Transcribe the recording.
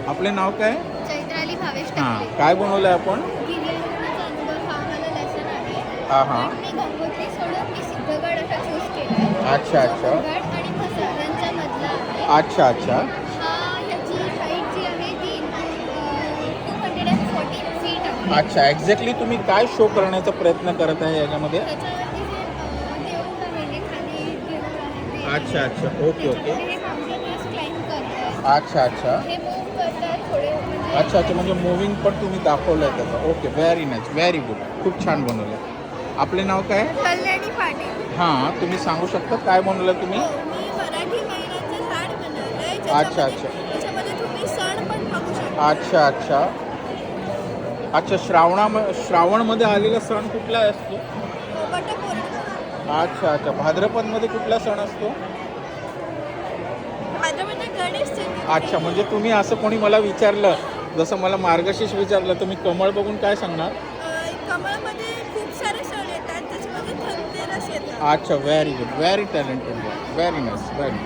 आपले नाव काय? चैत्राली भावेश हां, टाकले. काय बनवलं आहे आपण? गिर्यारोहणाचा अनुभव हा मला लेसन आहे. हां हां. पण मी गंगोत्री सोडून मी सिद्धगड असा चूज केला आहे. अच्छा जो अच्छा. मुरबाड आणि म्हसळ यांच्या मधला आहे. अच्छा अच्छा. हा ह्याची हाईट जी आहे ती 214 फीट आहे. अच्छा, एक्झॅक्टली तुम्ही काय शो करण्याचा प्रयत्न करत आहे याच्यामध्ये? त्याच्यावरती जे देऊळ आहे खाली देऊळ आहे ते. अच्छा अच्छा. Okay okay. त्याच्यामध्ये हे माउंटेनर्स क्लाइंब करतात. अच्छा अच्छा. हे मूव्ह करतात थोडे म्हणजे अच्छा अच्छा, म्हणजे मूविंग पण तुम्ही दाखवलं आहे त्याचं. Okay, very nice, very good. खूप छान बनवलं. आपले नाव काय? कल्याणी पाटील. हां, तुम्ही सांगू शकता काय बनवलं तुम्ही? हो, मी मराठी महिन्याचं झाड बनवलंय. अच्छा अच्छा. त्याच्यामध्ये तुम्ही सण पण बघू शकता. अच्छा अच्छा. अच्छा, श्रावणमध्ये आलेला सण कुठला असतो? वटपौर्णिमा. अच्छा अच्छा. भाद्रपदमध्ये कुठला सण असतो? भाद्रपदात गणेश चतुर्थी. अच्छा, म्हणजे तुम्ही असं कोणी मला विचारलं, जसं मला मार्गशीर्ष विचारलं, तर मी कमळ बघून काय सांगणार? कमळमध्ये खूप सारे सण येतात. त्याच्यामध्ये धनतेरस येतात. अच्छा, very good, very talented, very nice, very